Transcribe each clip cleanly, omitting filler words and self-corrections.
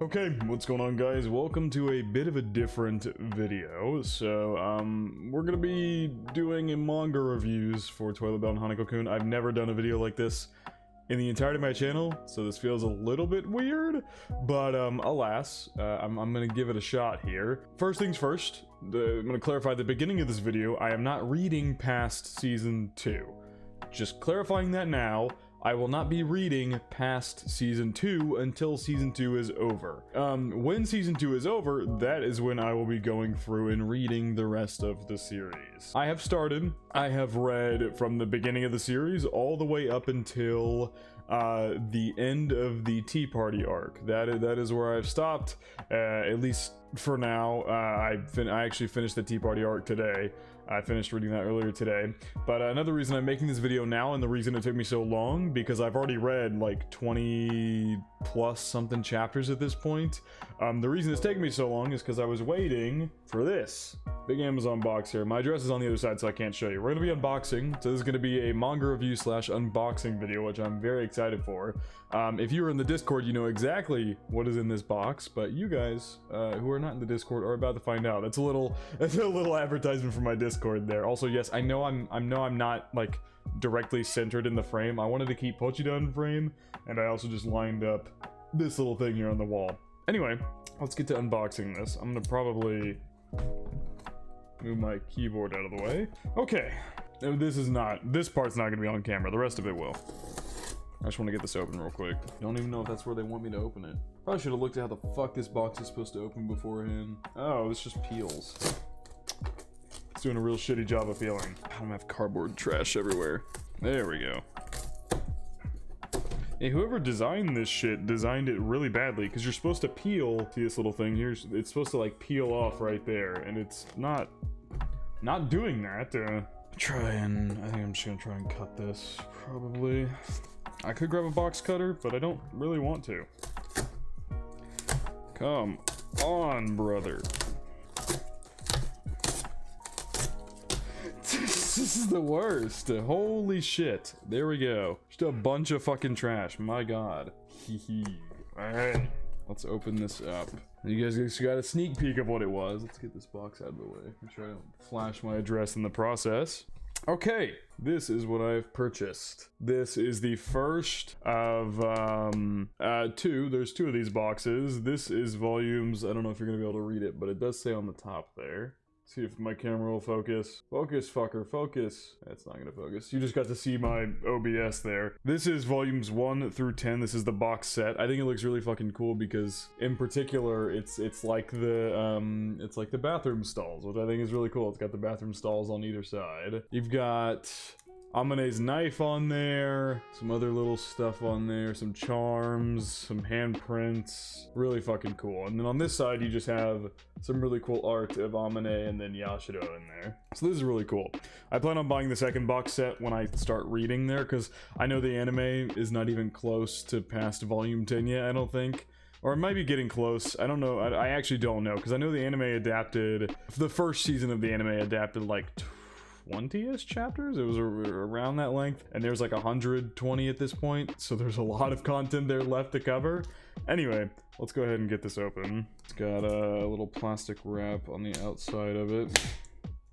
Okay, what's going on, guys? Welcome to a bit of a different video. So, we're gonna be doing a manga reviews for Toilet Bell and Hanako-Kun. I've never done a video like this in the entirety of my channel, so this feels a little bit weird, but alas, I'm gonna give it a shot here. First things first, I'm gonna clarify at the beginning of this video, I am not reading past Season 2. Just clarifying that now. I will not be reading past Season 2 until Season 2 is over. When Season 2 is over, that is when I will be going through and reading the rest of the series. I have started. I have read from the beginning of the series all the way up until the end of the Tea Party arc. That is where I've stopped, at least for now. I actually finished the Tea Party arc today. I finished reading that earlier today. But another reason I'm making this video now, and the reason it took me so long, because I've already read like 20 plus something chapters at this point. The reason it's taking me so long is because I was waiting for this big Amazon box here. My address is on the other side, so I can't show you. We're gonna be unboxing, so this is gonna be a manga review / unboxing video, which I'm very excited for. If you were in the Discord, you know exactly what is in this box, but you guys who are not in the Discord are about to find out. That's a little advertisement for my Discord there. Also, yes, I know I'm not like directly centered in the frame. I wanted to keep Pochita in frame, and I also just lined up this little thing here on the wall. Anyway, let's get to unboxing this. I'm gonna probably move my keyboard out of the way. Okay, this part's not gonna be on camera. The rest of it will. I just want to get this open real quick. Don't even know if that's where they want me to open it. Probably should have looked at how the fuck this box is supposed to open beforehand. Oh, this just peels. It's doing a real shitty job of peeling. I don't have cardboard trash everywhere. There we go. Hey, whoever designed this shit designed it really badly, because you're supposed to peel. See this little thing here? It's supposed to like peel off right there, and it's not doing that. I think I'm just gonna try and cut this, probably. I could grab a box cutter, but I don't really want to. Come on, brother. This is the worst. Holy shit. There we go. Just a bunch of fucking trash. My god. Alright. Let's open this up. You guys just got a sneak peek of what it was. Let's get this box out of the way. Make sure I don't flash my address in the process. Okay, this is what I've purchased. This is the first of two. There's two of these boxes. This is volumes. I don't know if you're gonna be able to read it, but it does say on the top there. See if my camera will focus. Focus, fucker, focus. That's not gonna focus. You just got to see my OBS there. This is volumes 1 through 10. This is the box set. I think it looks really fucking cool because, in particular, it's like the bathroom stalls, which I think is really cool. It's got the bathroom stalls on either side. You've got Amane's knife on there, some other little stuff on there, some charms, some handprints. Really fucking cool. And then on this side, you just have some really cool art of Amane and then Yashiro in there. So this is really cool. I plan on buying the second box set when I start reading there, because I know the anime is not even close to past volume 10 yet, I don't think. Or it might be getting close. I don't know. I actually don't know, because I know the anime adapted, the first season of the anime adapted like 20-ish chapters. It was around that length, and there's like 120 at this point, so there's a lot of content there left to cover. Anyway, let's go ahead and get this open. It's got a little plastic wrap on the outside of it.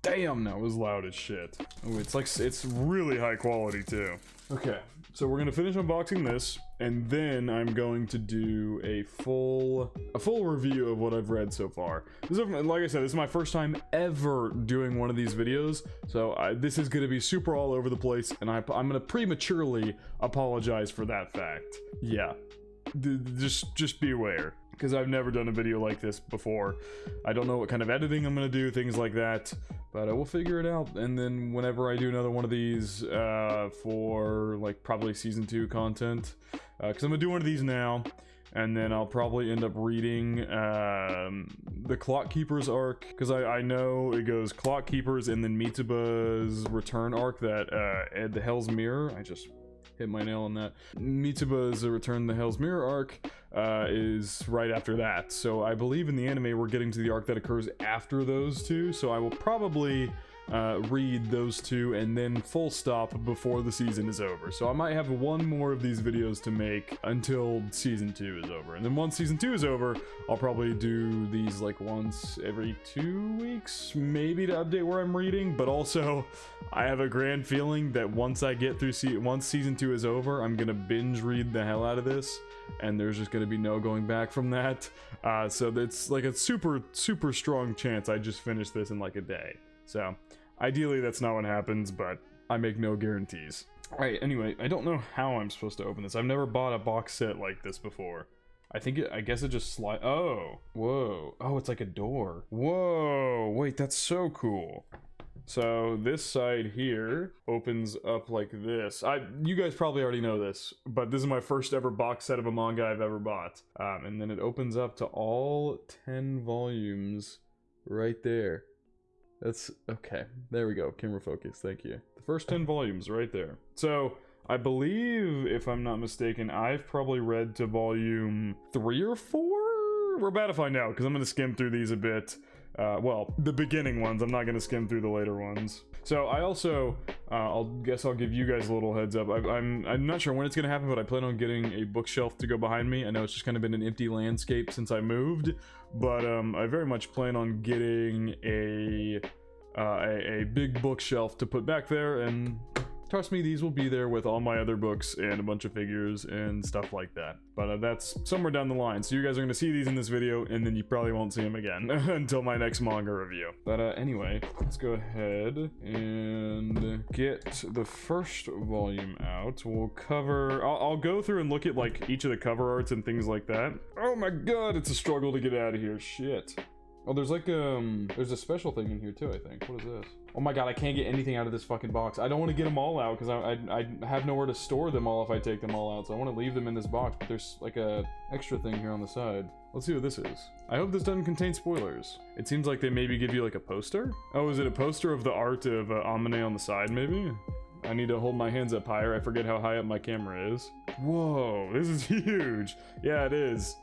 Damn, that was loud as shit. Oh, it's really high quality too. Okay, so we're gonna finish unboxing this, and then I'm going to do a full review of what I've read so far. This is, like I said, this is my first time ever doing one of these videos, so this is gonna be super all over the place, and I'm gonna prematurely apologize for that fact. Yeah, just be aware, because I've never done a video like this before. I don't know what kind of editing I'm gonna do, things like that, but we'll figure it out. And then whenever I do another one of these for like probably season 2 content, because I'm gonna do one of these now, and then I'll probably end up reading the Clock Keepers arc, because I know it goes Clock Keepers and then Mitsuba's return arc, that the Hell's Mirror. I just hit my nail on that. Mitsuba's Return to the Hell's Mirror arc is right after that. So I believe in the anime we're getting to the arc that occurs after those two. So I will probably read those two and then full stop before the season is over. So I might have one more of these videos to make until season 2 is over. And then once season 2 is over, I'll probably do these like once every 2 weeks, maybe, to update where I'm reading. But also, I have a grand feeling that once I get through once season 2 is over, I'm gonna binge read the hell out of this, and there's just gonna be no going back from that. So it's like a super strong chance I just finish this in like a day. So ideally that's not what happens, but I make no guarantees. Alright, anyway, I don't know how I'm supposed to open this. I've never bought a box set like this before. I guess it just oh, whoa, oh, it's like a door. Whoa, wait, that's so cool. So this side here opens up like this. You guys probably already know this, but this is my first ever box set of a manga I've ever bought. And then it opens up to all 10 volumes right there. That's okay. There we go. Camera focus. Thank you. The first 10 volumes right there. So I believe, if I'm not mistaken, I've probably read to volume 3 or 4. We're about to find out because I'm going to skim through these a bit. Well, the beginning ones. I'm not going to skim through the later ones. So I also, I'll give you guys a little heads up. I'm not sure when it's going to happen, but I plan on getting a bookshelf to go behind me. I know it's just kind of been an empty landscape since I moved, but I very much plan on getting a big bookshelf to put back there, and trust me, these will be there with all my other books and a bunch of figures and stuff like that. But that's somewhere down the line. So you guys are going to see these in this video, and then you probably won't see them again until my next manga review. But anyway, let's go ahead and get the first volume out. We'll cover... I'll go through and look at like each of the cover arts and things like that. Oh my god, it's a struggle to get out of here. Shit. Oh, there's like there's a special thing in here too, I think. What is this? Oh my god, I can't get anything out of this fucking box. I don't want to get them all out because I have nowhere to store them all if I take them all out. So I want to leave them in this box, but there's like a extra thing here on the side. Let's see what this is. I hope this doesn't contain spoilers. It seems like they maybe give you like a poster. Oh, is it a poster of the art of Amane on the side maybe? I need to hold my hands up higher. I forget how high up my camera is. Whoa, this is huge. Yeah, it is.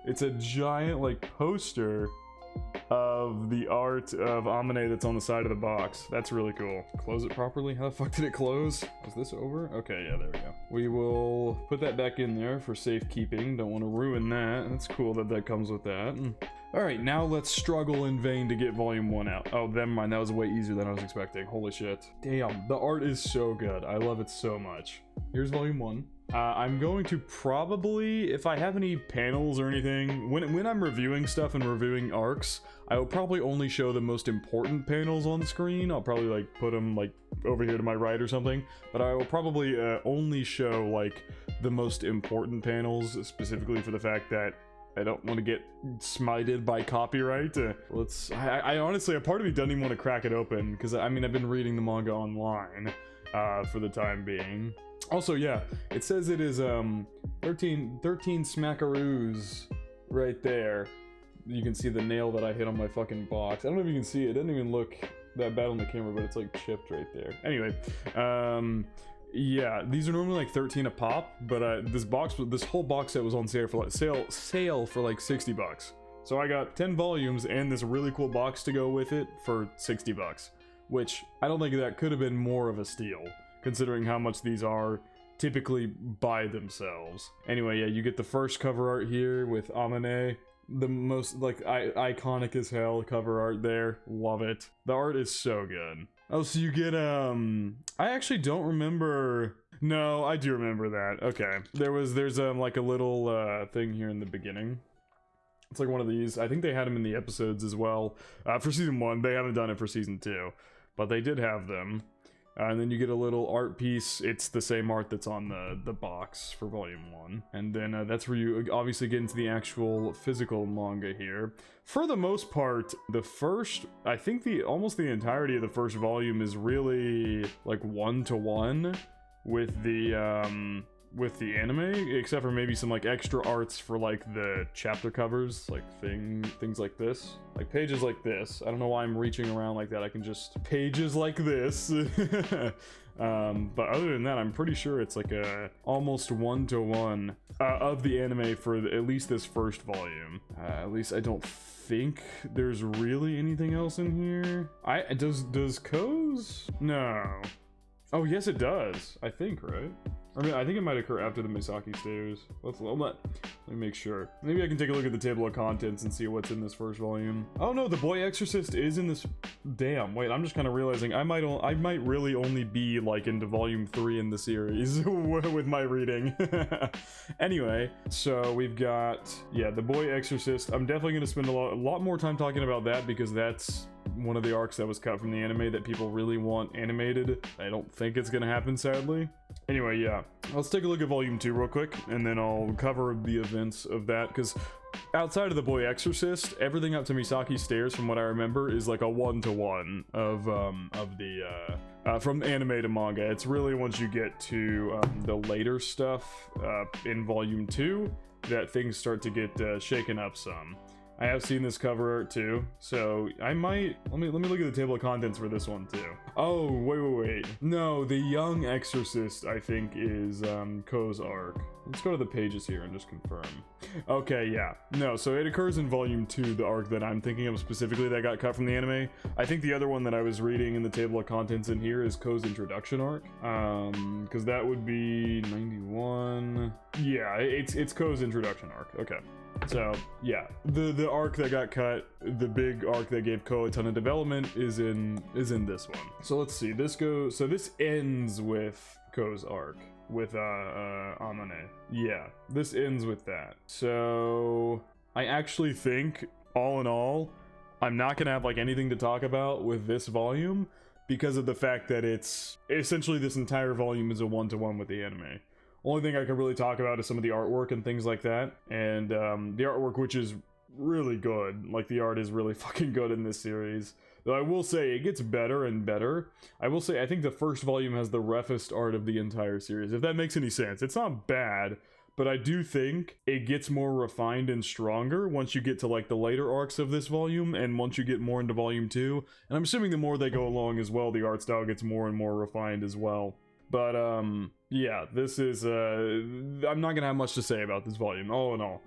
It's a giant like poster of the art of Amane that's on the side of the box. That's really cool. Close it properly. How the fuck did it close? Is this over? Okay, yeah, there we go. We will put that back in there for safekeeping. Don't want to ruin that. That's cool that that comes with that. Alright, now let's struggle in vain to get volume 1 out. Oh, never mind. That was way easier than I was expecting. Holy shit. Damn, the art is so good. I love it so much. Here's volume 1. I'm going to probably, if I have any panels or anything, when I'm reviewing stuff and reviewing arcs, I will probably only show the most important panels on the screen. I'll probably like put them like over here to my right or something, but I will probably only show like the most important panels, specifically for the fact that I don't want to get smited by copyright. I honestly, a part of me doesn't even want to crack it open, because I mean, I've been reading the manga online for the time being. Also, yeah, it says it is 13 smackaroos right there. You can see the nail that I hit on my fucking box. I don't know if you can see it. It doesn't even look that bad on the camera, but it's like chipped right there. Anyway, yeah, these are normally like 13 a pop, but this whole box set was on sale for like 60 bucks. So I got 10 volumes and this really cool box to go with it for 60 bucks, which I don't think that could have been more of a steal, considering how much these are typically by themselves. Anyway, yeah, you get the first cover art here with Amane. The most, like, iconic as hell cover art there. Love it. The art is so good. Oh, so you get, I actually don't remember. No, I do remember that. Okay. There's like a little, thing here in the beginning. It's like one of these. I think they had them in the episodes as well. For season 1, they haven't done it for season 2. But they did have them. And then you get a little art piece. It's the same art that's on the box for volume 1. And then that's where you obviously get into the actual physical manga here. For the most part, the first, I think almost the entirety of the first volume is really like 1-to-1 with the anime, except for maybe some like extra arts for like the chapter covers, like things like this, like pages like this. I don't know why I'm reaching around like that. I can just pages like this. But other than that, I'm pretty sure it's like a almost 1-to-1 of the anime for at least this first volume. At least I don't think there's really anything else in here. Does Ko's? No. Oh yes, it does. I think, right? I mean, I think it might occur after the Misaki stairs. Let me make sure. Maybe I can take a look at the table of contents and see what's in this first volume. Oh no, the boy exorcist is in this. Damn, wait, I'm just kind of realizing I might really only be like into volume 3 in the series with my reading. Anyway, so we've got, yeah, the boy exorcist. I'm definitely going to spend a lot more time talking about that because that's one of the arcs that was cut from the anime that people really want animated. I don't think it's gonna happen, sadly. Anyway, yeah, let's take a look at volume 2 real quick, and then I'll cover the events of that, because outside of the boy exorcist, everything up to Misaki stairs, from what I remember, is like a 1-to-1 of the from anime to manga. It's really once you get to the later stuff in volume 2 that things start to get shaken up some. I have seen this cover art too, so I might, let me look at the table of contents for this one too. Oh, wait. No, the young exorcist, I think, is Ko's arc. Let's go to the pages here and just confirm. Okay, yeah. No, so it occurs in volume 2, the arc that I'm thinking of specifically that got cut from the anime. I think the other one that I was reading in the table of contents in here is Ko's introduction arc. Because that would be 91. Yeah, it's Ko's introduction arc. Okay. So yeah, the arc that got cut, the big arc that gave Ko a ton of development, is in this one. So let's see, this ends with Ko's arc with Amane. Yeah, this ends with that. So I actually think, all in all, I'm not gonna have like anything to talk about with this volume because of the fact that it's essentially this entire volume is a 1-to-1 with the anime. Only thing I can really talk about is some of the artwork and things like that. And the artwork, which is really good. Like, the art is really fucking good in this series. Though I will say, it gets better and better. I will say, I think the first volume has the roughest art of the entire series, if that makes any sense. It's not bad, but I do think it gets more refined and stronger once you get to, like, the later arcs of this volume, and once you get more into volume 2. And I'm assuming the more they go along as well, the art style gets more and more refined as well. But, yeah, this is, I'm not gonna have much to say about this volume, all in all,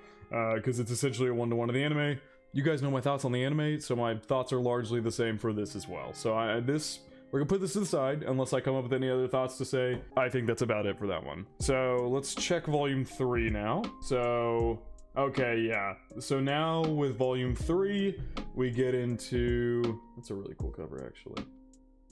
because it's essentially a 1-to-1 of the anime. You guys know my thoughts on the anime, so my thoughts are largely the same for this as well. So we're gonna put this to the side, unless I come up with any other thoughts to say. I think that's about it for that one. So, let's check volume 3 now. So, okay, yeah. So now, with volume 3, we get into, that's a really cool cover, actually.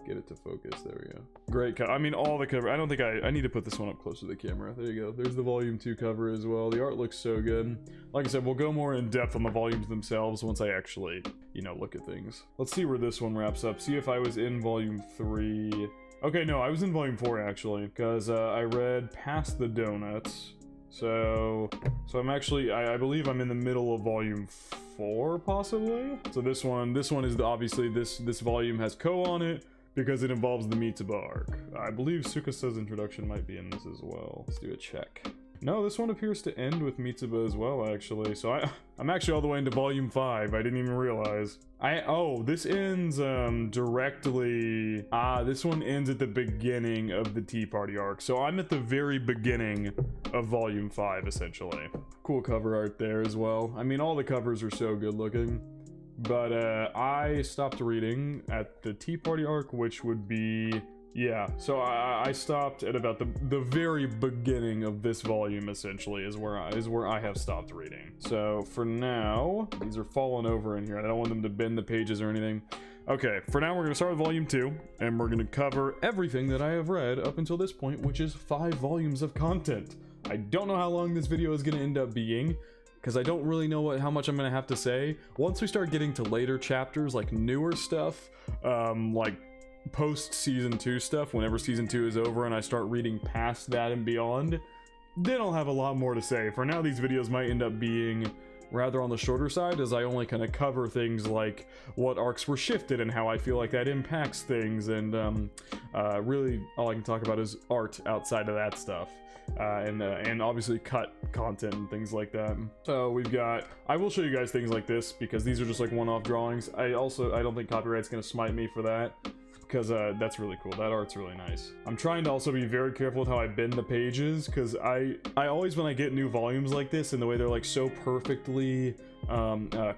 Get it to focus, there we go. Great cover, I mean, all the cover, I don't think I need to put this one up close to the camera. There you go, there's the volume 2 cover as well. The art looks so good. Like I said, we'll go more in depth on the volumes themselves once I actually, you know, look at things. Let's see where this one wraps up, see if I was in volume 3. Okay, no, I was in volume 4 actually, because I read past the donuts. So I'm actually, I believe I'm in the middle of volume 4, possibly? So this one is obviously, this volume has Ko on it, because it involves the Mitsuba arc. I believe Tsukasa's introduction might be in this as well. Let's do a check. No, this one appears to end with Mitsuba as well, actually. So I'm actually all the way into volume 5. I didn't even realize. Oh, this ends directly. This one ends at the beginning of the Tea Party arc. So I'm at the very beginning of volume 5, essentially. Cool cover art there as well. I mean, all the covers are so good looking. But I stopped reading at the Tea Party arc, which would be, yeah. So I stopped at about the very beginning of this volume. Essentially, is where I have stopped reading. So for now, these are falling over in here. I don't want them to bend the pages or anything. Okay, for now we're gonna start with volume 2, and we're gonna cover everything that I have read up until this point, which is 5 volumes of content. I don't know how long this video is gonna end up being, because I don't really know how much I'm gonna have to say. Once we start getting to later chapters, like newer stuff, like post season 2 stuff, whenever season 2 is over and I start reading past that and beyond, then I'll have a lot more to say. For now, these videos might end up being rather on the shorter side, as I only kind of cover things like what arcs were shifted and how I feel like that impacts things, and really all I can talk about is art outside of that stuff. And obviously cut content and things like that. So we've got, I will show you guys things like this because these are just like one-off drawings. I don't think copyright's gonna smite me for that, because that's really cool. That art's really nice. I'm trying to also be very careful with how I bend the pages, because I always, when I get new volumes like this and the way they're like so perfectly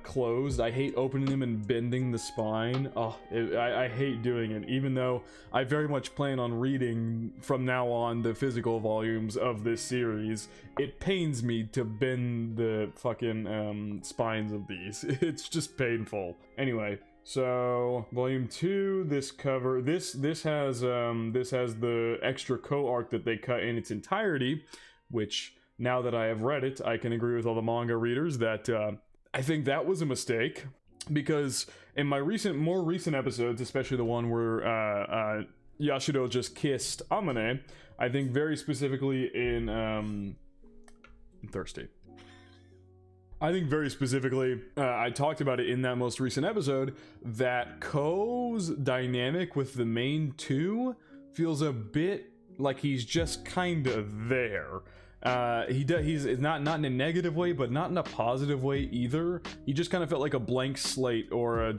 closed, I hate opening them and bending the spine. Oh, I hate doing it, even though I very much plan on reading from now on the physical volumes of this series. It pains me to bend the fucking spines of these. It's just painful. Anyway, so volume 2, this cover, this has the extra co-arc that they cut in its entirety, which now that I have read it, I can agree with all the manga readers that I think that was a mistake, because in my more recent episodes, especially the one where Yashido just kissed Amane, I think very specifically in I'm thirsty. I think very specifically, I talked about it in that most recent episode, that Ko's dynamic with the main two feels a bit like he's just kind of there. He's not in a negative way, but not in a positive way either. He just kind of felt like a blank slate, or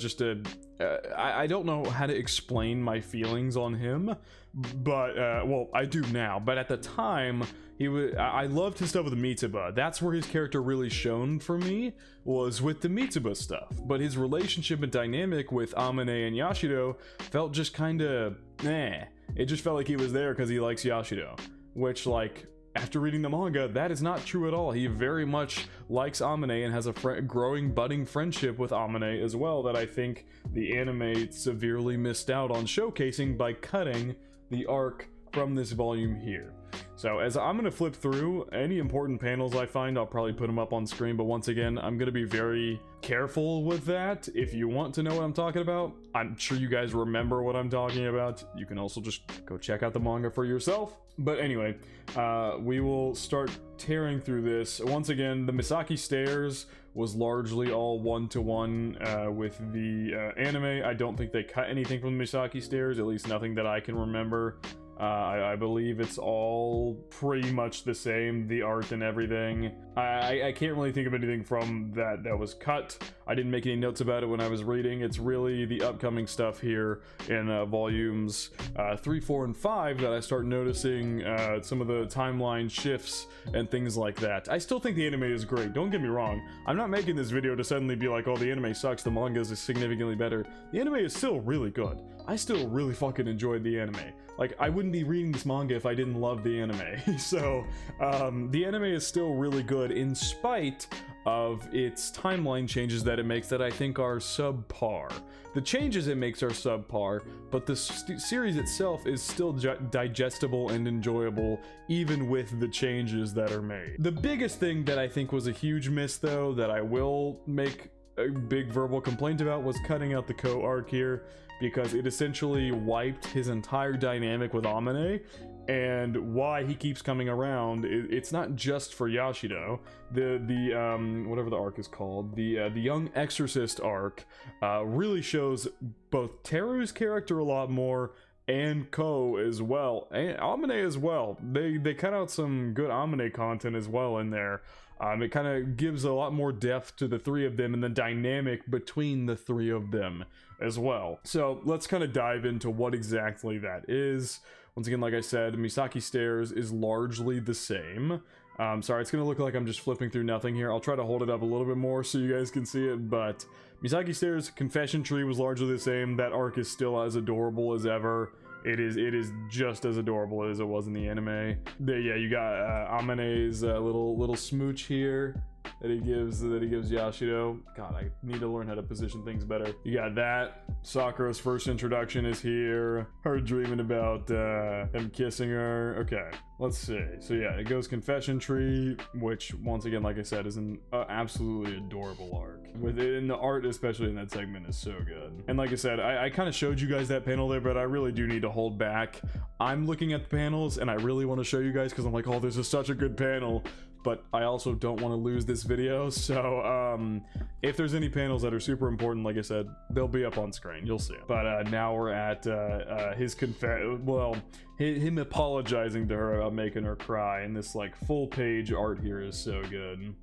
I don't know how to explain my feelings on him, but well, I do now. But at the time, I loved his stuff with Mitsuba. That's where his character really shone for me, was with the Mitsuba stuff. But his relationship and dynamic with Amane and Yashido felt just kind of It just felt like he was there because he likes Yashido, which, like, after reading the manga, that is not true at all. He very much likes Amane and has a growing, budding friendship with Amane as well, that I think the anime severely missed out on showcasing by cutting the arc from this volume here. So as I'm going to flip through any important panels I find, I'll probably put them up on screen, but once again, I'm going to be very careful with that. If you want to know what I'm talking about, I'm sure you guys remember what I'm talking about. You can also just go check out the manga for yourself. But anyway, we will start tearing through this. Once again, the Misaki Stairs was largely all one-to-one with the anime. I don't think they cut anything from the Misaki Stairs, at least nothing that I can remember. I believe it's all pretty much the same, the art and everything. I can't really think of anything from that was cut. I didn't make any notes about it when I was reading. It's really the upcoming stuff here in volumes 3, 4, and 5 that I start noticing some of the timeline shifts and things like that. I still think the anime is great, don't get me wrong. I'm not making this video to suddenly be like, oh, the anime sucks, the manga is significantly better. The anime is still really good. I still really fucking enjoyed the anime. Like, I wouldn't be reading this manga if I didn't love the anime. So, the anime is still really good in spite of its timeline changes that it makes that I think are subpar. The changes it makes are subpar, but the series itself is still digestible and enjoyable, even with the changes that are made. The biggest thing that I think was a huge miss, though, that I will make a big verbal complaint about, was cutting out the co-arc here, because it essentially wiped his entire dynamic with Amane, and why he keeps coming around. It's not just for Yashido. The whatever the arc is called, the Young Exorcist arc, really shows both Teru's character a lot more, and Ko as well, and Amane as well. They cut out some good Amane content as well in there. It kind of gives a lot more depth to the three of them and the dynamic between the three of them as well. So let's kind of dive into what exactly that is. Once again, like I said, Misaki Stairs is largely the same. Sorry, it's gonna look like I'm just flipping through nothing here. I'll try to hold it up a little bit more so you guys can see it, but Misaki Stairs Confession Tree was largely the same. That arc is still as adorable as ever. It is just as adorable as it was in the anime. Yeah, you got Amane's little smooch here that he gives Yashido. God, I need to learn how to position things better. You got that. Sakura's first introduction is here. Her dreaming about him kissing her. Okay, let's see. So yeah, it goes Confession Tree, which once again, like I said, is an absolutely adorable arc. Within the art, especially in that segment, is so good. And like I said, I kind of showed you guys that panel there, but I really do need to hold back. I'm looking at the panels and I really want to show you guys because I'm like, oh, this is such a good panel. But I also don't want to lose this video, so if there's any panels that are super important, like I said, they'll be up on screen, you'll see it. But now we're at him apologizing to her about making her cry, and this like full page art here is so good.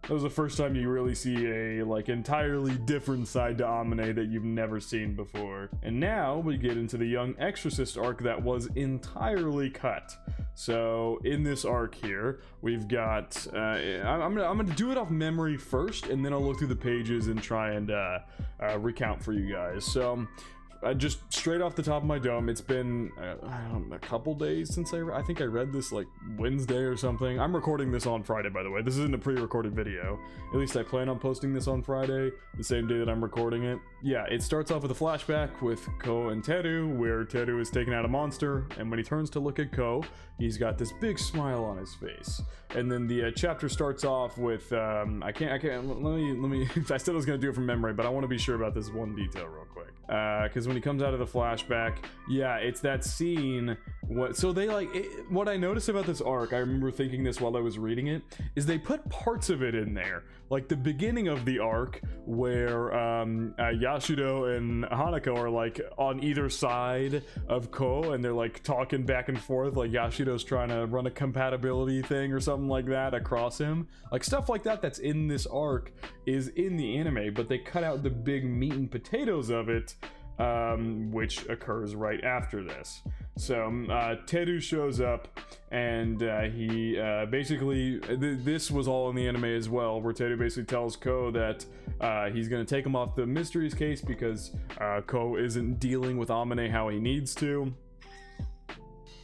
That was the first time you really see a like entirely different side to Amane that you've never seen before. And now we get into the young exorcist arc that was entirely cut. So in this arc here, we've got I'm gonna do it off memory first, and then I'll look through the pages and try and recount for you guys. So just straight off the top of my dome, it's been I don't know, a couple days since I think I read this like Wednesday or something. I'm recording this on Friday, by the way. This isn't a pre-recorded video. At least I plan on posting this on Friday, the same day that I'm recording it. Yeah, it starts off with a flashback with Ko and Teru, where Teru is taking out a monster, and when he turns to look at Ko, he's got this big smile on his face. And then the chapter starts off with I can't let me I said I was gonna do it from memory, but I want to be sure about this one detail real quick, because when he comes out of the flashback, yeah, it's that scene. So they like what I noticed about this arc, I remember thinking this while I was reading it, is they put parts of it in there, like the beginning of the arc where Yashido and Hanako are like on either side of Ko, and they're like talking back and forth, like Yashido's trying to run a compatibility thing or something like that across him. Like stuff like that that's in this arc is in the anime, but they cut out the big meat and potatoes of it, which occurs right after this. So Teru shows up, and he basically this was all in the anime as well, where Teru basically tells Ko that he's gonna take him off the mysteries case because Ko isn't dealing with Amane how he needs to.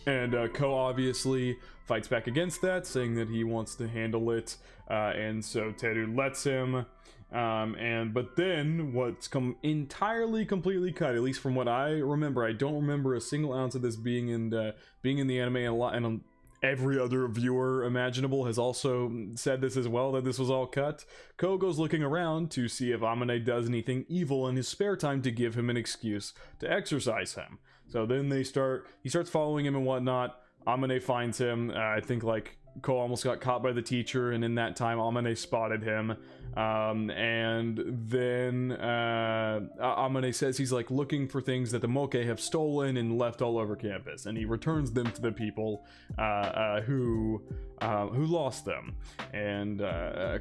And Ko obviously fights back against that, saying that he wants to handle it, and so Teru lets him. But then what's entirely completely cut, at least from what I remember, I don't remember a single ounce of this being in the anime, and every other viewer imaginable has also said this as well, that this was all cut. Ko goes looking around to see if Amane does anything evil in his spare time to give him an excuse to exorcise him. So then he starts following him and whatnot. Amane finds him. I think like Ko almost got caught by the teacher, and in that time Amane spotted him, and then Amane says he's like looking for things that the Moke have stolen and left all over campus, and he returns them to the people who lost them. And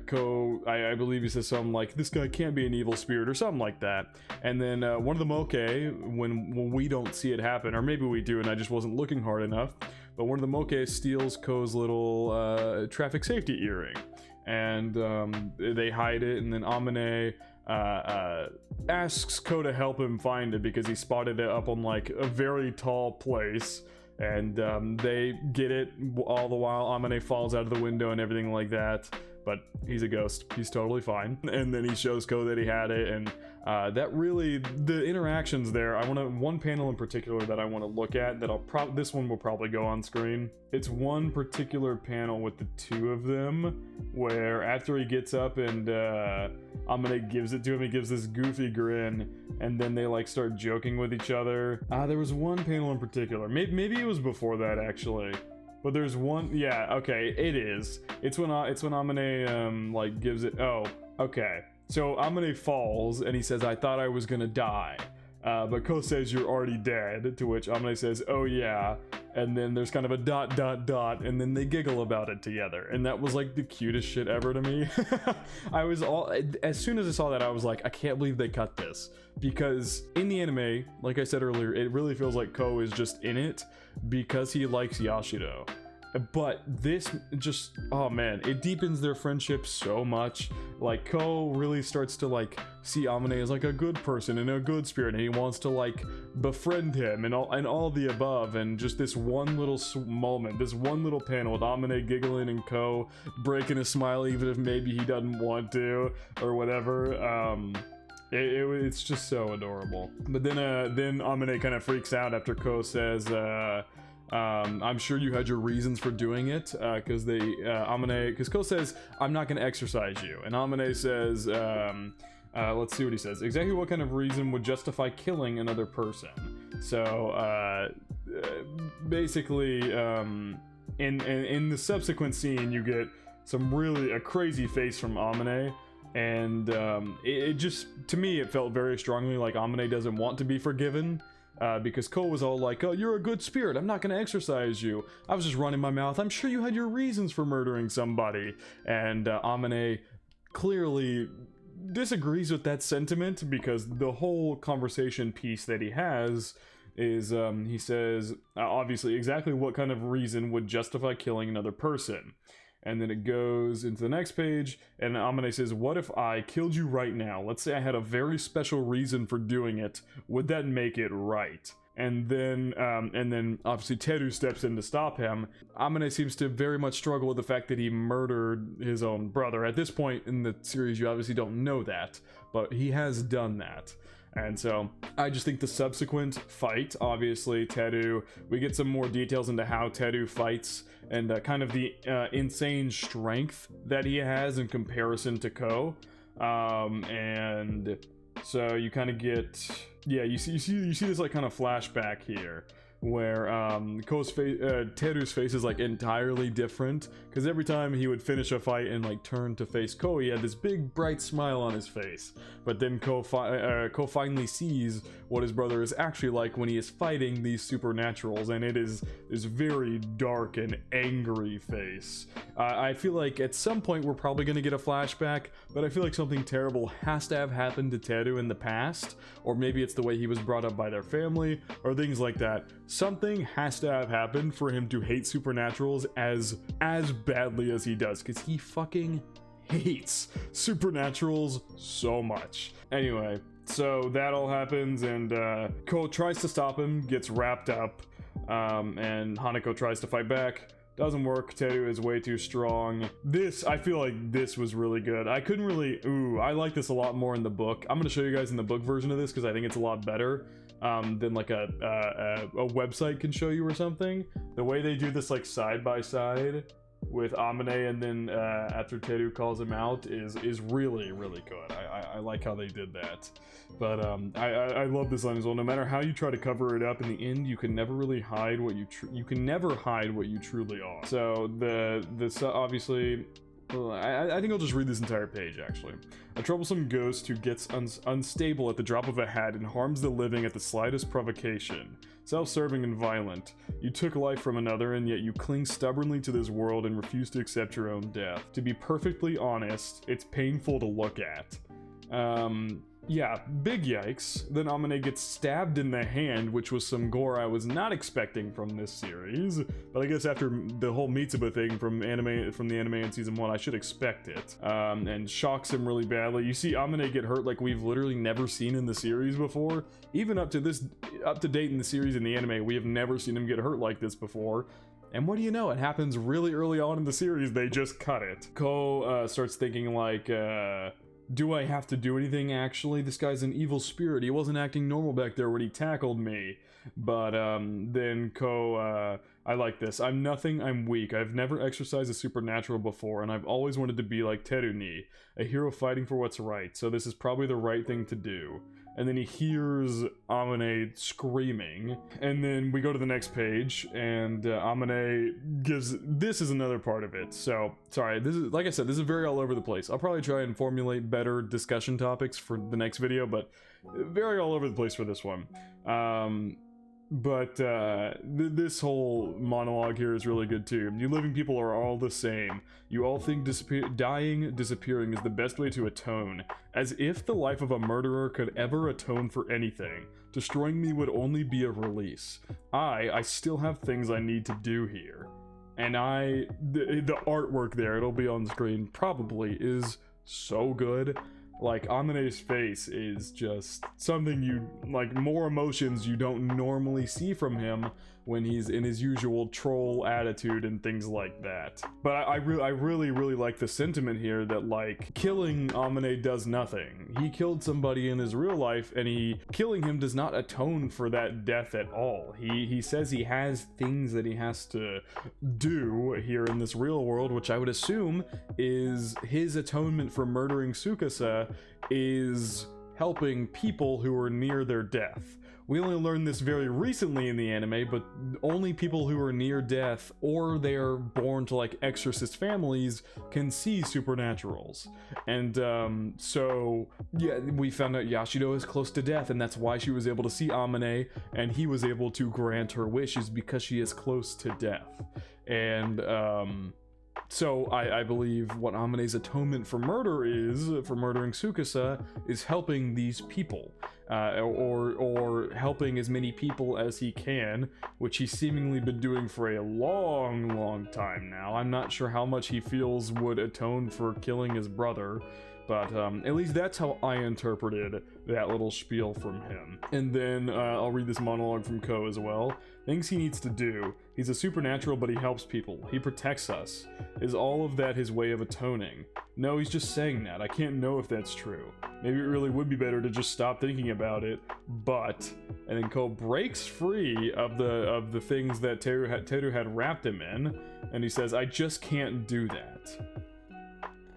Ko, I believe he says something like, this guy can't be an evil spirit or something like that. And then one of the Moke, when we don't see it happen, or maybe we do and I just wasn't looking hard enough, but one of the Moke steals Ko's little traffic safety earring, and they hide it, and then Amane asks Ko to help him find it because he spotted it up on like a very tall place, and they get it all the while Amane falls out of the window and everything like that. But he's a ghost, he's totally fine. And then he shows Ko that he had it, and that really, the interactions there, I want to, one panel in particular that I want to look at, that this one will probably go on screen. It's one particular panel with the two of them, where after he gets up and Amane gives it to him, he gives this goofy grin, and then they like start joking with each other. There was one panel in particular, maybe it was before that actually. But there's one, yeah, okay, it is. It's when Amane like gives it. Oh, okay. So Amane falls and he says, "I thought I was gonna die," but Ko says, "You're already dead." To which Amane says, "Oh yeah." And then there's kind of a ... and then they giggle about it together, and that was like the cutest shit ever to me. As soon as I saw that, I was like, I can't believe they cut this, because in the anime, like I said earlier, it really feels like Ko is just in it because he likes Yashido. But this just, oh man, it deepens their friendship so much. Like Ko really starts to like see Amane as like a good person and a good spirit, and he wants to like befriend him and all the above. And just this one little moment, this one little panel with Amane giggling and Ko breaking a smile even if maybe he doesn't want to or whatever. It's just so adorable. But then Amane kind of freaks out after Ko says, I'm sure you had your reasons for doing it, because Ko says, "I'm not going to exorcise you," and Amane says, let's see what he says. "Exactly what kind of reason would justify killing another person?" So basically, in the subsequent scene, you get a crazy face from Amane. And it just, to me, it felt very strongly like Amane doesn't want to be forgiven. Because Ko was all like, "Oh, you're a good spirit, I'm not gonna exorcise you. I was just running my mouth. I'm sure you had your reasons for murdering somebody." And Amane clearly disagrees with that sentiment, because the whole conversation piece that he has is, he says, obviously, exactly what kind of reason would justify killing another person. And then it goes into the next page, and Amane says, what if I killed you right now? Let's say I had a very special reason for doing it. Would that make it right? And then obviously Teru steps in to stop him. Amane seems to very much struggle with the fact that he murdered his own brother. At this point in the series, you obviously don't know that, but he has done that. And so I just think the subsequent fight, obviously Teru, we get some more details into how Teru fights and kind of the insane strength that he has in comparison to Ko. And so you kind of get, yeah, you see this like kind of flashback here, where Teru's face is like entirely different, because every time he would finish a fight and like turn to face Ko, he had this big bright smile on his face. But then Ko finally sees what his brother is actually like when he is fighting these supernaturals, and it is this very dark and angry face. I feel like at some point we're probably going to get a flashback, but I feel like something terrible has to have happened to Teru in the past, or maybe it's the way he was brought up by their family, or things like that. Something has to have happened for him to hate supernaturals as badly as he does, because he fucking hates supernaturals so much. Anyway, so that all happens, and Ko tries to stop him, gets wrapped up, and Hanako tries to fight back. Doesn't work. Teru is way too strong. I feel like this was really good. I couldn't really, I like this a lot more in the book. I'm gonna show you guys in the book version of this, because I think it's a lot better than like a website can show you or something. The way they do this like side by side with Amane, and then after Teru calls him out, is really, really good. I like how they did that. But I love this line as well. No matter how you try to cover it up, in the end you can never really hide what you can never hide what you truly are. So obviously, I think I'll just read this entire page actually. A troublesome ghost who gets unstable at the drop of a hat and harms the living at the slightest provocation. Self-serving and violent. You took life from another, and yet you cling stubbornly to this world and refuse to accept your own death. To be perfectly honest, it's painful to look at. Yeah, big yikes. Then Amane gets stabbed in the hand, which was some gore I was not expecting from this series. But I guess after the whole Mitsuba thing from the anime in season 1, I should expect it. And shocks him really badly. You see Amane get hurt like we've literally never seen in the series before. Even up to date in the series in the anime, we have never seen him get hurt like this before. And what do you know? It happens really early on in the series. They just cut it. Ko starts thinking like, do I have to do anything actually? This guy's an evil spirit. He wasn't acting normal back there when he tackled me. But then Ko, I like this. I'm nothing, I'm weak. I've never exercised a supernatural before, and I've always wanted to be like Teru-ni, a hero fighting for what's right, so this is probably the right thing to do. And then he hears Amane screaming, and then we go to the next page, and Amane gives, this is another part of it. So, sorry, this is, like I said, this is very all over the place. I'll probably try and formulate better discussion topics for the next video, but very all over the place for this one. This whole monologue here is really good too. You living people are all the same. You all think disappearing is the best way to atone. As if the life of a murderer could ever atone for anything. Destroying me would only be a release. I still have things I need to do here. And the artwork there, it'll be on screen probably, is so good. Like, Amane's face is just something you, like, more emotions you don't normally see from him when he's in his usual troll attitude and things like that. But I really like the sentiment here that, like, killing Amane does nothing. He killed somebody in his real life, and killing him does not atone for that death at all. He says he has things that he has to do here in this real world, which I would assume is his atonement for murdering Tsukasa is helping people who are near their death. We only learned this very recently in the anime, but only people who are near death or they're born to like exorcist families can see supernaturals. And so yeah, we found out Yashido is close to death, and that's why she was able to see Amane, and he was able to grant her wishes because she is close to death. And So I believe what Amine's atonement for murder is, for murdering Tsukasa, is helping these people, or helping as many people as he can, which he's seemingly been doing for a long time now. I'm not sure how much he feels would atone for killing his brother, but at least that's how I interpreted that little spiel from him. And then I'll read this monologue from Ko as well. Things he needs to do. He's a supernatural, but he helps people. He protects us. Is all of that his way of atoning? No, he's just saying that. I can't know if that's true. Maybe it really would be better to just stop thinking about it, but... And then Ko breaks free of the things that Teru had wrapped him in, and he says, I just can't do that.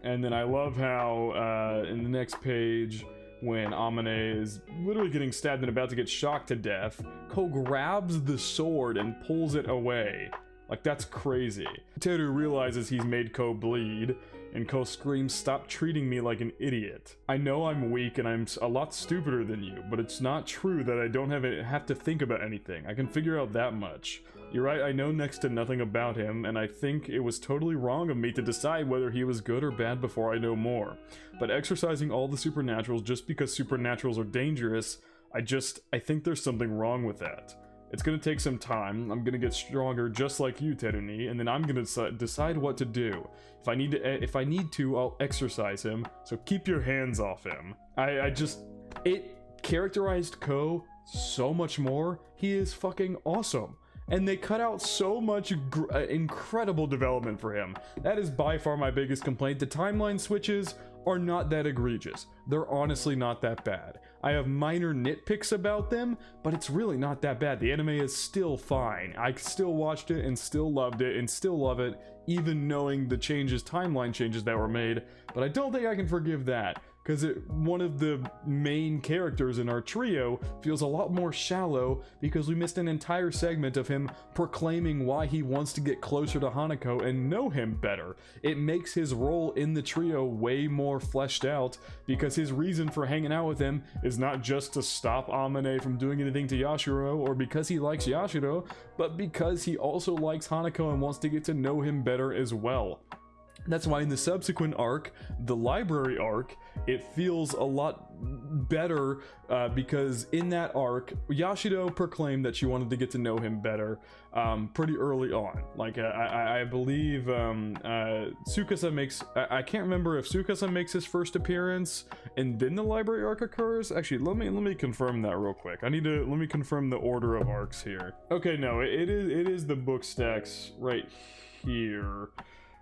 And then I love how, in the next page, when Amine is literally getting stabbed and about to get shocked to death, Ko grabs the sword and pulls it away. Like, that's crazy. Teru realizes he's made Ko bleed, and Ko screams, stop treating me like an idiot. I know I'm weak and I'm a lot stupider than you, but it's not true that I don't have to think about anything. I can figure out that much. You're right, I know next to nothing about him, and I think it was totally wrong of me to decide whether he was good or bad before I know more. But exercising all the supernaturals just because supernaturals are dangerous, I think there's something wrong with that. It's gonna take some time, I'm gonna get stronger just like you, Teruni, and then I'm gonna decide what to do. If I need to, I'll exercise him, so keep your hands off him. It characterized Ko so much more. He is fucking awesome. And they cut out so much incredible development for him. That is by far my biggest complaint. The timeline switches are not that egregious. They're honestly not that bad. I have minor nitpicks about them, but it's really not that bad. The anime is still fine. I still watched it and still loved it and still love it, even knowing the timeline changes that were made. But I don't think I can forgive that, because one of the main characters in our trio feels a lot more shallow because we missed an entire segment of him proclaiming why he wants to get closer to Hanako and know him better. It makes his role in the trio way more fleshed out because his reason for hanging out with him is not just to stop Amine from doing anything to Yashiro or because he likes Yashiro, but because he also likes Hanako and wants to get to know him better as well. That's why in the subsequent arc, the library arc, it feels a lot better because in that arc, Yashiro proclaimed that she wanted to get to know him better pretty early on. Like, I believe Tsukasa makes... I can't remember if Tsukasa makes his first appearance and then the library arc occurs. Actually, let me confirm that real quick. Let me confirm the order of arcs here. Okay, no, it is the book stacks right here.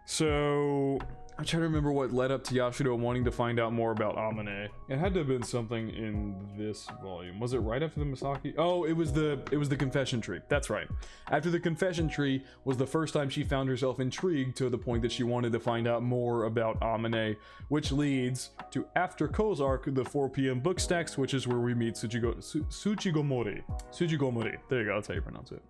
So, I'm trying to remember what led up to Yashiro wanting to find out more about Amine. It had to have been something in this volume. Was it right after the Misaki? Oh, it was the confession tree. That's right. After the confession tree was the first time she found herself intrigued to the point that she wanted to find out more about Amine, which leads to after Ko's arc, the 4 p.m. book stacks, which is where we meet Tsuchigomori. Tsuchigomori. There you go, that's how you pronounce it.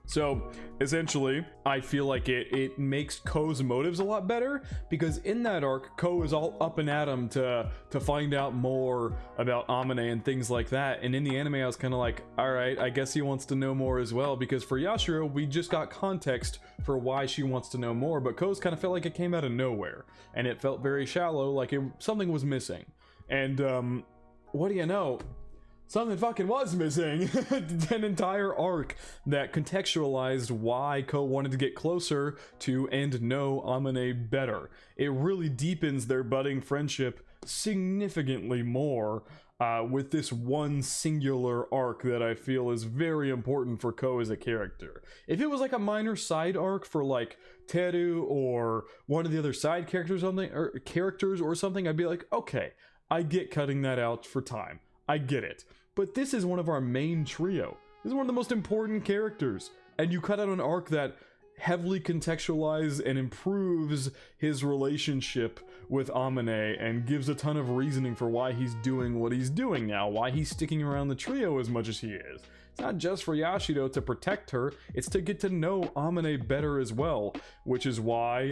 So, essentially, I feel like it makes Ko's motives a lot better, because in that arc, Ko is all up and at him to find out more about Amine and things like that, and in the anime I was kind of like, alright, I guess he wants to know more as well, because for Yashiro, we just got context for why she wants to know more, but Ko's kind of felt like it came out of nowhere, and it felt very shallow, like something was missing. And, what do you know? Something fucking was missing. An entire arc that contextualized why Ko wanted to get closer to and know Amine better. It really deepens their budding friendship significantly more with this one singular arc that I feel is very important for Ko as a character. If it was like a minor side arc for like Teru or one of the other side characters or something, I'd be like, okay, I get cutting that out for time. I get it. But this is one of our main trio. This is one of the most important characters. And you cut out an arc that heavily contextualizes and improves his relationship with Amine and gives a ton of reasoning for why he's doing what he's doing now, why he's sticking around the trio as much as he is. It's not just for Yashido to protect her, it's to get to know Amane better as well, which is why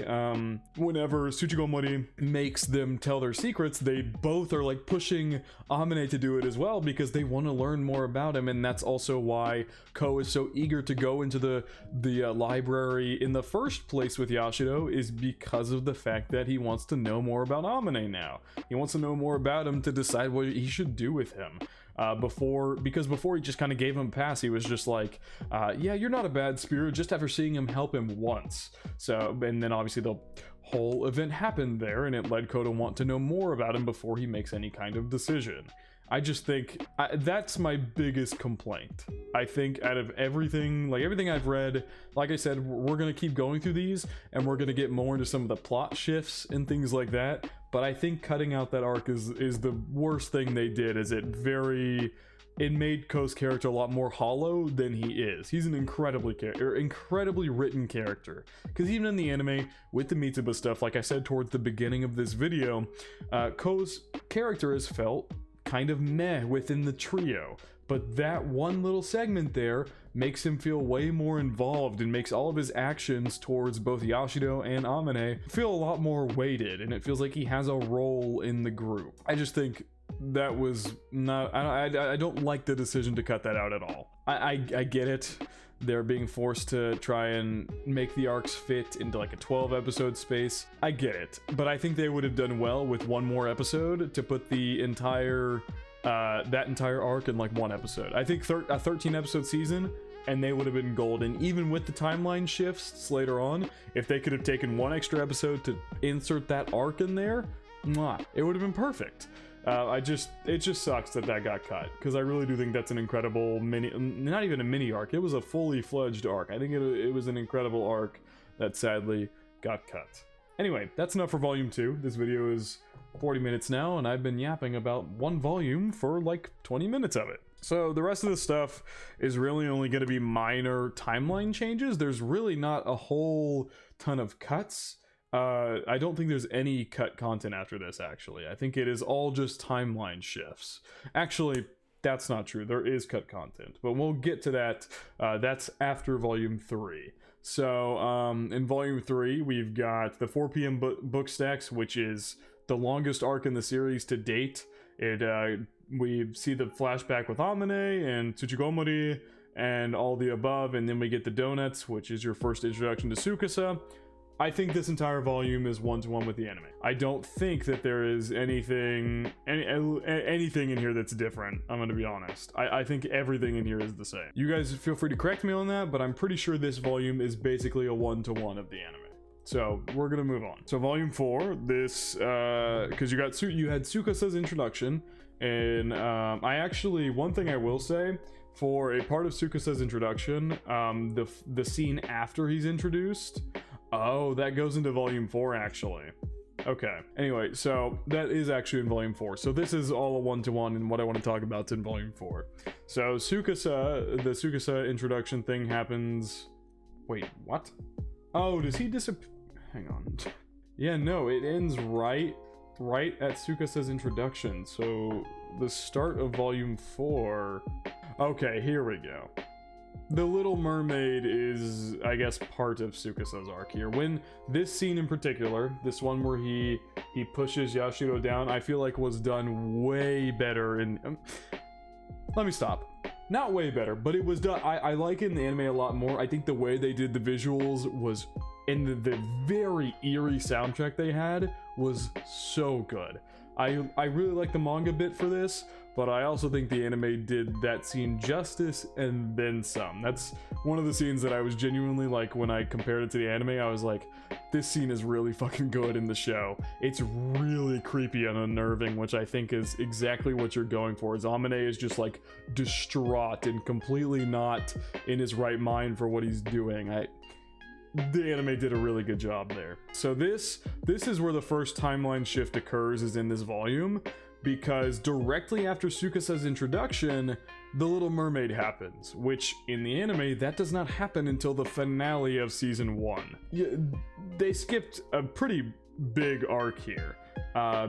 whenever Tsuchigo Mori makes them tell their secrets, they both are like pushing Amane to do it as well, because they want to learn more about him. And that's also why Ko is so eager to go into the library in the first place with Yashido, is because of the fact that he wants to know more about Amane now. He wants to know more about him to decide what he should do with him. Because before he just kind of gave him a pass, he was just like, yeah, you're not a bad spirit, just after seeing him help him once. So, and then obviously the whole event happened there, and it led Ko to want to know more about him before he makes any kind of decision. I just think that's my biggest complaint. I think out of everything, like everything I've read, like I said, we're going to keep going through these and we're going to get more into some of the plot shifts and things like that. But I think cutting out that arc is the worst thing they did. Is it made Ko's character a lot more hollow than he is. He's an incredibly written character. Because even in the anime, with the Mitsuba stuff, like I said towards the beginning of this video, Ko's character is felt kind of meh within the trio, but that one little segment there makes him feel way more involved and makes all of his actions towards both Yashido and Amane feel a lot more weighted, and it feels like he has a role in the group. I just think that was not, I don't like the decision to cut that out at all. I get it. They're being forced to try and make the arcs fit into like a 12 episode space. I get it, but I think they would have done well with one more episode to put the entire that entire arc in like one episode. I think a 13 episode season, and they would have been golden. Even with the timeline shifts later on, if they could have taken one extra episode to insert that arc in there, it would have been perfect. It just sucks that got cut, because I really do think that's an incredible not even a mini arc, it was a fully fledged arc. I think it was an incredible arc that sadly got cut. Anyway, that's enough for volume 2. This video is 40 minutes now, and I've been yapping about one volume for like 20 minutes of it. So the rest of the stuff is really only going to be minor timeline changes. There's really not a whole ton of cuts. I don't think there's any cut content after this, actually. I think it is all just timeline shifts. Actually, that's not true. There is cut content, but we'll get to that. That's after volume 3. So in volume 3, we've got the 4 p.m. book stacks, which is the longest arc in the series to date. We see the flashback with Amane and Tsuchigo Mori and all the above, and then we get the donuts, which is your first introduction to Tsukasa. I think this entire volume is one-to-one with the anime. I don't think that there is anything in here that's different, I'm gonna be honest. I think everything in here is the same. You guys feel free to correct me on that, but I'm pretty sure this volume is basically a one-to-one of the anime. So we're gonna move on. So volume 4, this because you had Tsukasa's introduction, and one thing I will say, for a part of Tsukasa's introduction, the scene after he's introduced, that goes into volume 4 actually. Okay, anyway, so that is actually in volume 4. So this is all a one-to-one, and what I want to talk about is in volume 4. So the Tsukasa introduction thing happens. Wait, what? Oh, does he disappear? Hang on. Yeah, no, it ends right at Tsukasa's introduction. So the start of volume 4. Okay, here we go. The Little Mermaid is, I guess, part of Tsukasa's arc here. When this scene in particular, this one where he pushes Yashido down, I feel like was done way better in... let me stop. Not way better, but it was done... I like it in the anime a lot more. I think the way they did the visuals was... and the very eerie soundtrack they had was so good. I really like the manga bit for this, but I also think the anime did that scene justice and then some. That's one of the scenes that I was genuinely like, when I compared it to the anime, I was like, this scene is really fucking good in the show. It's really creepy and unnerving, which I think is exactly what you're going for. Is Amane is just like distraught and completely not in his right mind for what he's doing. The anime did a really good job there. So this is where the first timeline shift occurs, is in this volume, because directly after Tsukasa's introduction, The Little Mermaid happens, which in the anime, that does not happen until the finale of season 1. They skipped a pretty big arc here.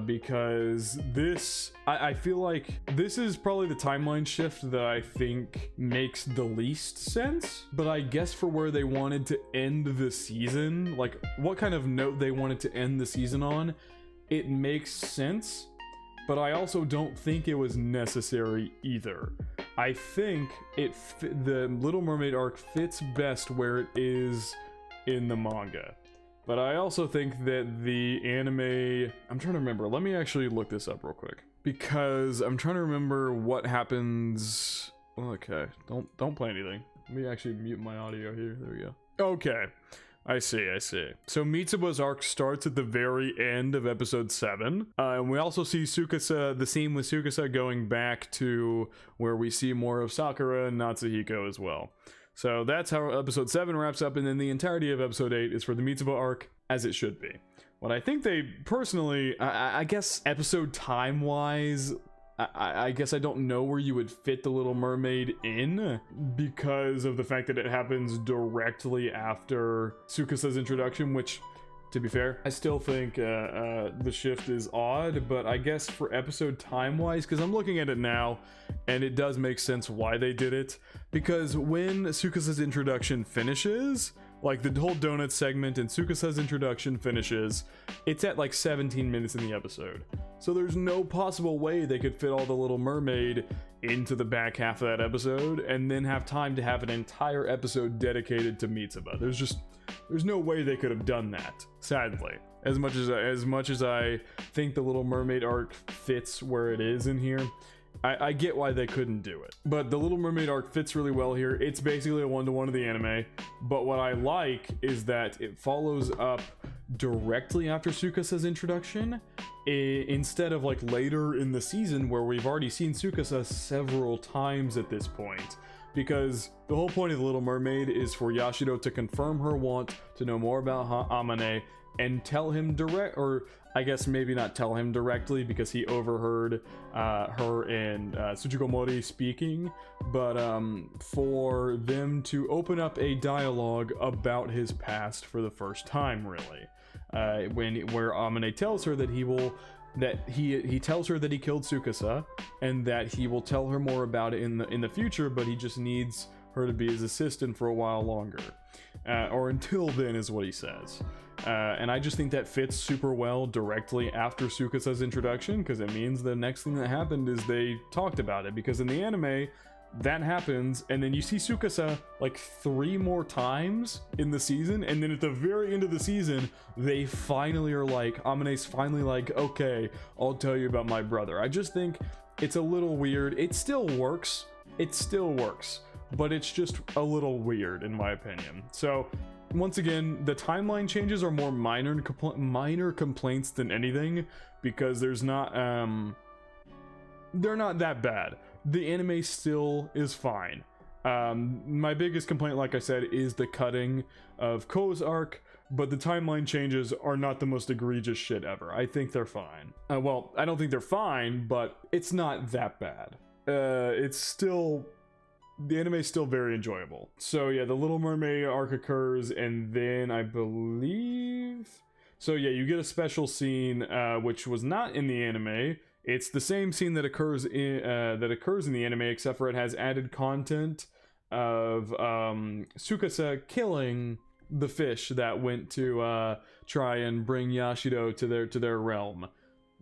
because this, I feel like this is probably the timeline shift that I think makes the least sense, but I guess for where they wanted to end the season, like what kind of note they wanted to end the season on, it makes sense, but I also don't think it was necessary either. I think the Little Mermaid arc fits best where it is in the manga. But I also think that the anime, I'm trying to remember, let me actually look this up real quick, because I'm trying to remember what happens. Okay, don't play anything. Let me actually mute my audio here. There we go. Okay, I see. So Mitsuba's arc starts at the very end of episode 7, and we also see Tsukasa, the scene with Tsukasa going back to where we see more of Sakura and Natsuhiko as well. So that's how episode 7 wraps up, and then the entirety of episode 8 is for the Mitsuba arc, as it should be. What I think they, personally, I guess episode time-wise, I guess I don't know where you would fit the Little Mermaid in, because of the fact that it happens directly after Tsukasa's introduction, which, to be fair, I still think the shift is odd, but I guess for episode time-wise, because I'm looking at it now, and it does make sense why they did it, because when Tsukasa's introduction finishes, like the whole donut segment and Tsukasa's introduction finishes, it's at like 17 minutes in the episode. So there's no possible way they could fit all the Little Mermaid into the back half of that episode, and then have time to have an entire episode dedicated to Mitsuba. There's no way they could have done that, sadly. As much as I think the Little Mermaid arc fits where it is in here, I get why they couldn't do it. But the Little Mermaid arc fits really well here. It's basically a one-to-one of the anime, but what I like is that it follows up directly after Tsukasa's introduction, instead of like later in the season where we've already seen Tsukasa several times at this point. Because the whole point of the Little Mermaid is for Yashiro to confirm her want to know more about Amane and tell him or I guess maybe not tell him directly because he overheard her and Tsuchiko Mori speaking, but for them to open up a dialogue about his past for the first time, really. Where Amane tells her that he tells her that he killed Tsukasa and that he will tell her more about it in the future, but he just needs her to be his assistant for a while longer, or until then is what he says. And I just think that fits super well directly after Tsukasa's introduction, because it means the next thing that happened is they talked about it, because in the anime that happens and then you see Tsukasa like 3 more times in the season, and then at the very end of the season they finally are like, Amane's finally like, okay, I'll tell you about my brother. I just think it's a little weird. It still works, but it's just a little weird in my opinion. So once again, the timeline changes are more minor complaints than anything, because they're not that bad. The anime still is fine. My biggest complaint, like I said, is the cutting of Ko's arc, but the timeline changes are not the most egregious shit ever. I think they're fine. Well, I don't think they're fine, but it's not that bad. The anime is still very enjoyable. So yeah, the Little Mermaid arc occurs, and then I believe... So yeah, you get a special scene, which was not in the anime. It's the same scene that occurs in the anime, except for it has added content of Tsukasa killing the fish that went to try and bring Yashiro to their realm.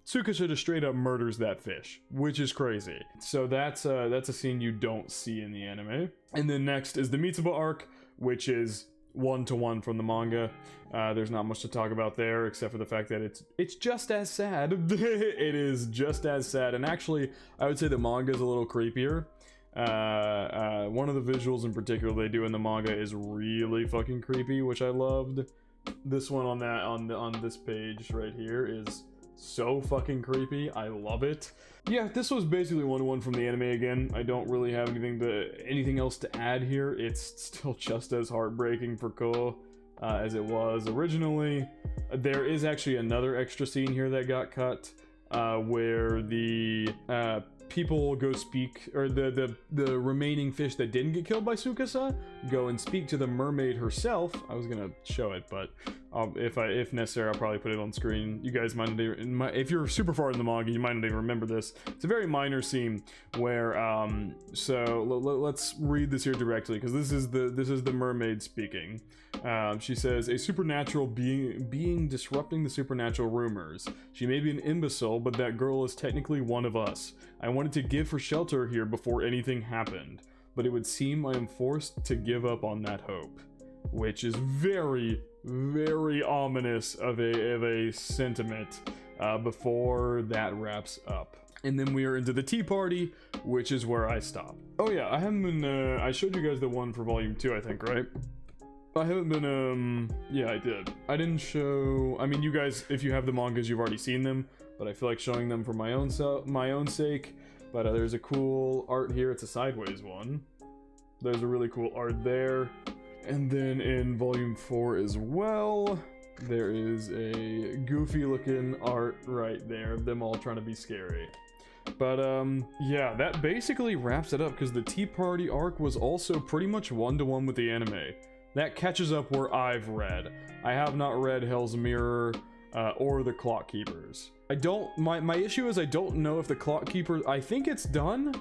Tsukasa just straight up murders that fish, which is crazy. So that's a scene you don't see in the anime. And then next is the Mitsuba arc, which is one-to-one from the manga. There's not much to talk about there, except for the fact that it's just as sad. It is just as sad, and actually, I would say the manga is a little creepier. One of the visuals in particular they do in the manga is really fucking creepy, which I loved. This one on this page right here is so fucking creepy. I love it. Yeah, this was basically one-to-one from the anime again. I don't really have anything else to add here. It's still just as heartbreaking for Ko as it was originally. There is actually another extra scene here that got cut, where the people go speak, or the remaining fish that didn't get killed by Tsukasa go and speak to the mermaid herself. I was gonna show it, but if necessary, I'll probably put it on screen. You guys might not, if you're super far in the manga, you might not even remember this. It's a very minor scene where so let's read this here directly, because this is the mermaid speaking. She says, a supernatural being disrupting the supernatural rumors. She may be an imbecile, but that girl is technically one of us. I wanted to give her shelter here before anything happened, but it would seem I am forced to give up on that hope. Which is very, very ominous of a sentiment before that wraps up. And then we are into the tea party, which is where I stop. Oh yeah, I haven't been, I showed you guys the one for volume 2, I think, right? I haven't been, yeah, I did. I didn't show, I mean, you guys, if you have the mangas, you've already seen them, but I feel like showing them for my own sake. But there's a cool art here, it's a sideways one. There's a really cool art there. And then in volume 4 as well, there is a goofy looking art right there of them all trying to be scary. But yeah, that basically wraps it up, because the Tea Party arc was also pretty much one-to-one with the anime. That catches up where I've read. I have not read Hell's Mirror or the Clock Keepers. My issue is I don't know if the Clock Keepers, I think it's done.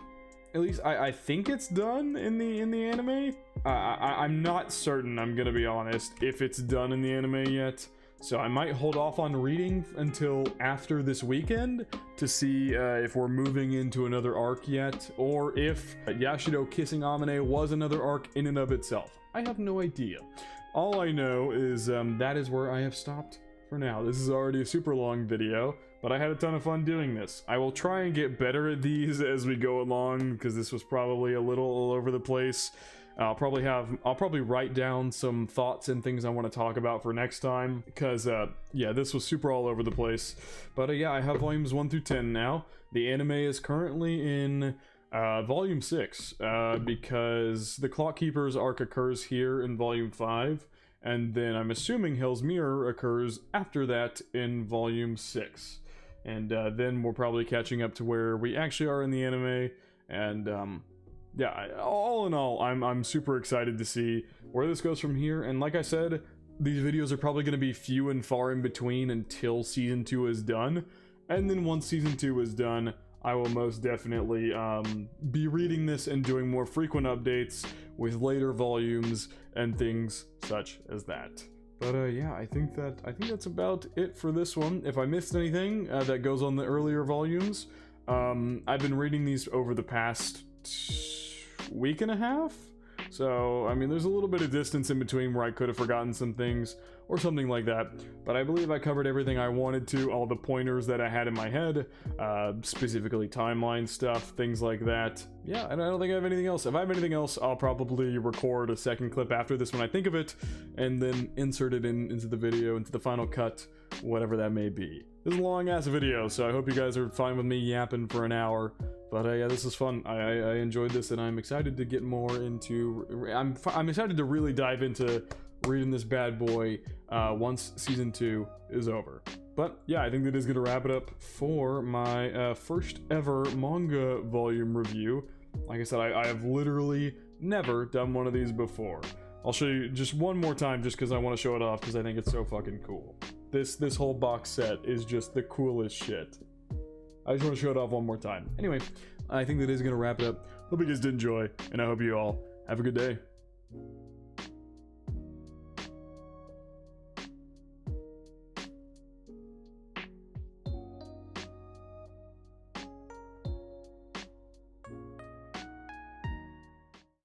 At least I think it's done in the anime. I'm not certain, I'm gonna be honest, if it's done in the anime yet. So I might hold off on reading until after this weekend to see if we're moving into another arc yet, or if Yashido kissing Amane was another arc in and of itself. I have no idea. All I know is that is where I have stopped for now. This is already a super long video, but I had a ton of fun doing this. I will try and get better at these as we go along, because this was probably a little all over the place. I'll probably write down some thoughts and things I want to talk about for next time, because yeah, this was super all over the place. But yeah, I have volumes 1 through 10 now. The anime is currently in volume 6, because the Clock Keepers arc occurs here in volume 5, and then I'm assuming Hell's Mirror occurs after that in volume 6. And then we're probably catching up to where we actually are in the anime, and yeah, all in all, I'm super excited to see where this goes from here. And like I said, these videos are probably going to be few and far in between until season 2 is done. And then once season 2 is done, I will most definitely be reading this and doing more frequent updates with later volumes and things such as that. But yeah, I think that's about it for this one. If I missed anything that goes on the earlier volumes, I've been reading these over the past week and a half, so I mean there's a little bit of distance in between where I could have forgotten some things or something like that, but I believe I covered everything I wanted to, all the pointers that I had in my head, specifically timeline stuff, things like that. Yeah, and I don't think I have anything else. If I have anything else, I'll probably record a second clip after this when I think of it, and then insert it into the video, into the final cut, whatever that may be. This is a long ass video, so I hope you guys are fine with me yapping for an hour. But yeah, this is fun. I enjoyed this, and I'm excited to get more into. I'm excited to really dive into reading this bad boy once season 2 is over. But yeah, I think that is gonna wrap it up for my first ever manga volume review. Like I said, I have literally never done one of these before. I'll show you just one more time, just because I want to show it off, because I think it's so fucking cool. This whole box set is just the coolest shit. I just want to show it off one more time. Anyway, I think that is going to wrap it up. Hope you guys did enjoy, and I hope you all have a good day.